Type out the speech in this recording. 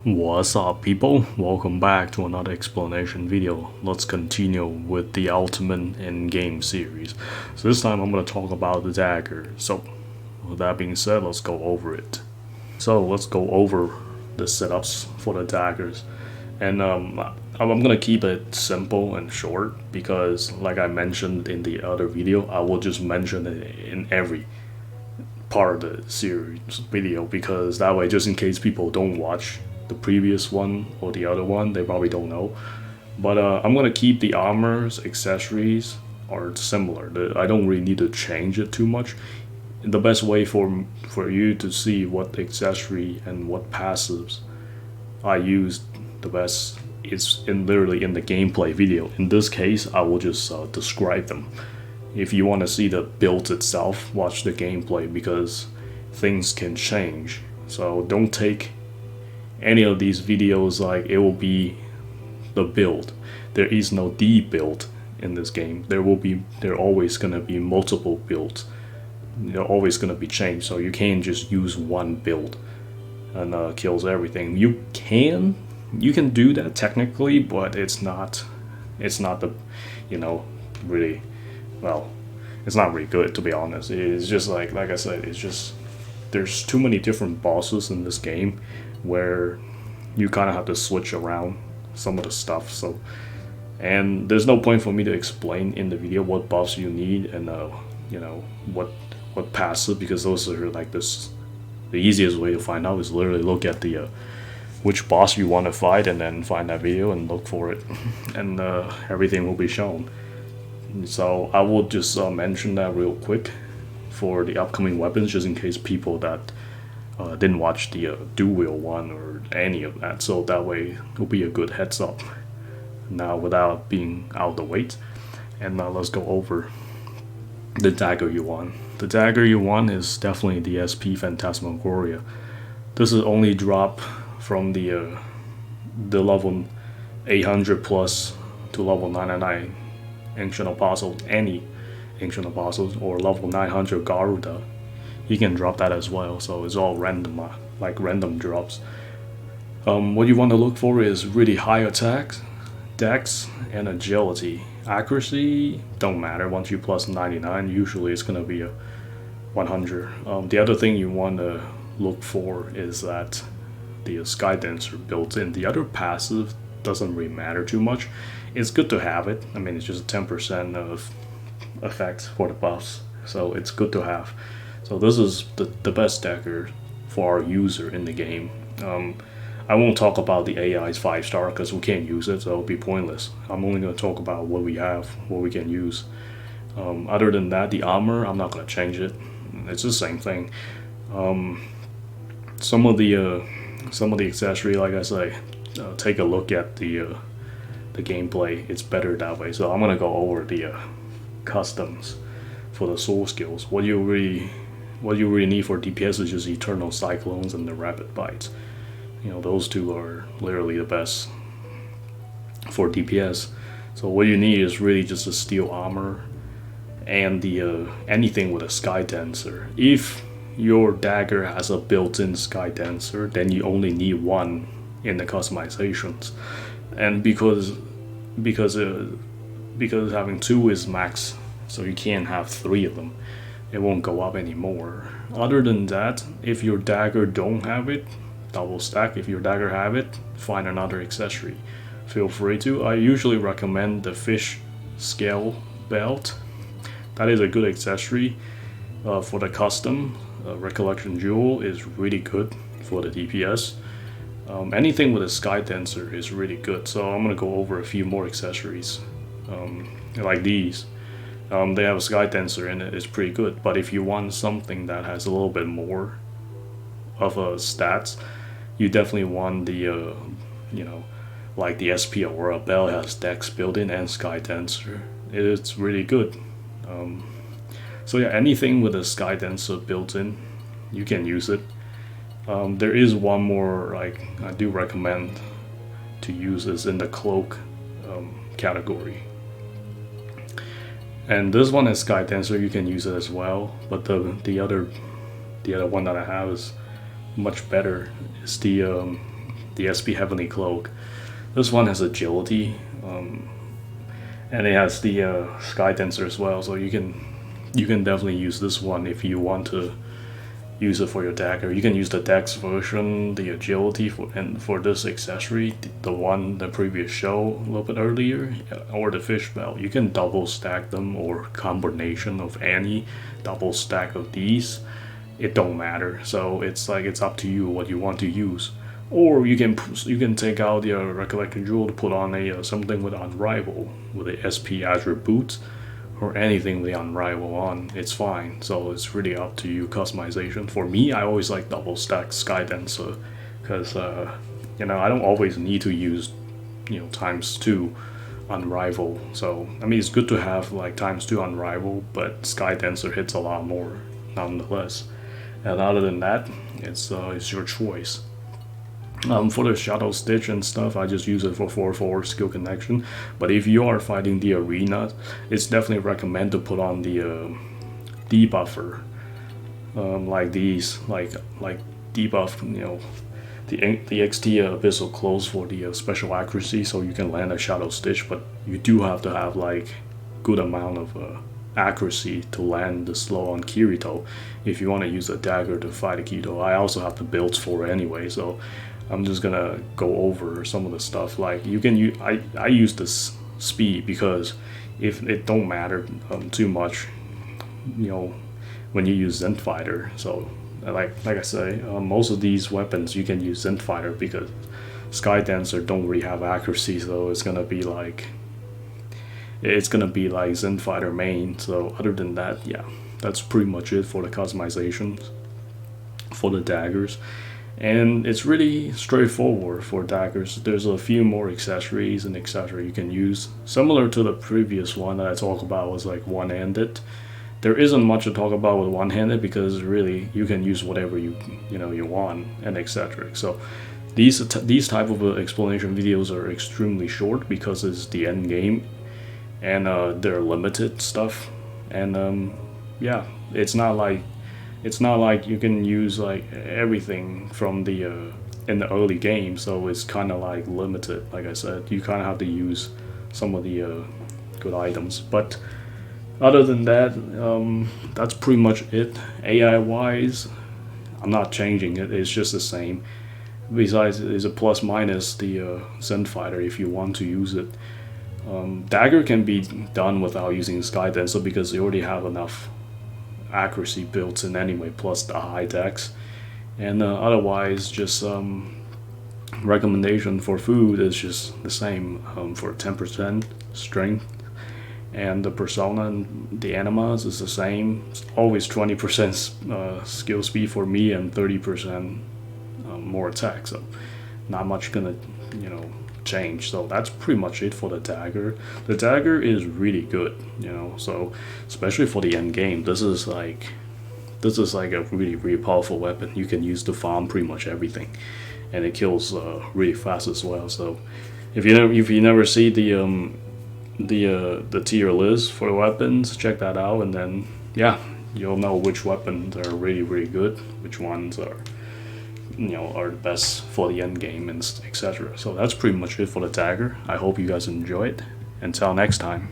What's up, people? Welcome back to another explanation video. Let's continue with the Ultimate Endgame series. So this time I'm going to talk about the Dagger. So with that being said, let's go over it. So let's go over the setups for the Daggers. And I'm going to keep it simple and short because like I mentioned in the other video, I will just mention it in every part of the series video because that way, just in case people don't watch the previous one or the other one, they probably don't know. But I'm gonna keep the armors, accessories are similar. I don't really need to change it too much. The best way for you to see what accessory and what passives I use the best is literally in the gameplay video. In this case, I will just describe them. If you want to see the build itself, watch the gameplay because things can change. So don't take any of these videos like it will be the build. There is no the build in this game. There always gonna be multiple builds. They're always gonna be changed. So you can't just use one build and kills everything. You can do that technically, but it's not the really well. It's not really good, to be honest. It's just like I said. It's just there's too many different bosses in this game where you kind of have to switch around some of the stuff. So, and there's no point for me to explain in the video what buffs you need and what passive, because those are like this. The easiest way to find out is literally look at the which boss you want to fight and then find that video and look for it, and everything will be shown. So I will just mention that real quick for the upcoming weapons, just in case people that didn't watch the dual one or any of that. So that way it'll be a good heads up now without being out of the way. And now let's go over the dagger you want. The dagger you want is definitely the SP Phantasmagoria. This is only drop from the level 800 plus to level 999 Ancient Apostles, any Ancient Apostles, or level 900 Garuda. You can drop that as well, so it's all random, like random drops. What you want to look for is really high attacks, dex, and agility. Accuracy don't matter. Once you plus 99, usually it's gonna be a 100. The other thing you want to look for is that the Sky Dancer built in. The other passive doesn't really matter too much. It's good to have it. I mean, it's just 10% of effect for the buffs, so it's good to have. So this is the best dagger for our user in the game. I won't talk about the AI's 5-star because we can't use it, so it'll be pointless. I'm only going to talk about what we have, what we can use. Other than that, the armor, I'm not going to change it. It's the same thing. Some of the accessory, like I say, take a look at the gameplay. It's better that way. So I'm gonna go over the customs for the soul skills. What you really need for DPS is just Eternal Cyclones and the Rapid Bites. Those two are literally the best for DPS. So what you need is really just a steel armor and the anything with a Sky Dancer. If your dagger has a built-in Sky Dancer, then you only need one in the customizations. And because having two is max, so you can't have three of them. It won't go up anymore. Other than that, if your dagger don't have it, double stack. If your dagger have it, find another accessory. Feel free to. I usually recommend the fish scale belt. That is a good accessory for the custom. Recollection Jewel is really good for the DPS. Anything with a Sky Dancer is really good, so I'm gonna go over a few more accessories, like these. They have a Sky Dancer in it, it's pretty good, but if you want something that has a little bit more of a stats, you definitely want the, like the SP Aurora Bell has Dex built in and Sky Dancer. It's really good. So yeah, anything with a Sky Dancer built in, you can use it. There is one more, like I do recommend to use this in the cloak category. And this one is Sky Dancer, you can use it as well. But the other one that I have is much better. It's the the SP Heavenly Cloak. This one has agility, and it has the Sky Dancer as well. So you can definitely use this one if you want to use it for your dagger. You can use the Dex version, the agility for this accessory, the previous show a little bit earlier, or the fish bell. You can double stack them or combination of any double stack of these. It don't matter. So it's up to you what you want to use. Or you can take out your Recollecting Jewel to put on a something with Unrival with a SP Azure Boots or anything with Unrival on. It's fine. So it's really up to you customization. For me, I always like double stack Sky Dancer because I don't always need to use ×2 Unrival. So I mean it's good to have like ×2 Unrival, but Sky Dancer hits a lot more nonetheless. And other than that, it's your choice. For the Shadow Stitch and stuff, I just use it for 4/4 skill connection. But if you are fighting the arena, it's definitely recommend to put on the debuffer, like these, like debuff, the XT Abyssal Close for the special accuracy, so you can land a Shadow Stitch. But you do have to have like good amount of accuracy to land the slow on Kirito if you want to use a dagger to fight a Kirito. I also have the builds for it anyway, so I'm just gonna go over some of the stuff. Like you can use, I use this speed because if it don't matter too much, when you use Zen Fighter. So like I say, most of these weapons you can use Zen Fighter because Sky Dancer don't really have accuracy, so it's gonna be like Zen Fighter main. So other than that, yeah, that's pretty much it for the customizations for the daggers. And it's really straightforward for daggers. There's a few more accessories and etc. you can use. Similar to the previous one that I talked about was like one-handed. There isn't much to talk about with one-handed because really you can use whatever you want and etc. So these type of explanation videos are extremely short because it's the end game and they're limited stuff. And yeah, it's not like you can use like everything from the in the early game, so it's kind of like limited. Like I said, you kind of have to use some of the good items. But other than that, that's pretty much it. AI wise, I'm not changing it. It's just the same. Besides, it's a plus minus the Zen Fighter if you want to use it. Dagger can be done without using Sky Dancer because they already have enough accuracy built in anyway, plus the high dex. And otherwise, just recommendation for food is just the same for 10% strength, and the persona and the animas is the same. It's always 20% skill speed for me and 30% more attack. So not much gonna change. So that's pretty much it for the dagger. The dagger is really good, so especially for the end game, this is like a really powerful weapon. You can use to farm pretty much everything, and it kills really fast as well. So if you never see the tier list for the weapons, check that out, and then yeah, you'll know which weapons are really good, which ones are the best for the end game and etc. So that's pretty much it for the dagger. I hope you guys enjoyed. Until next time.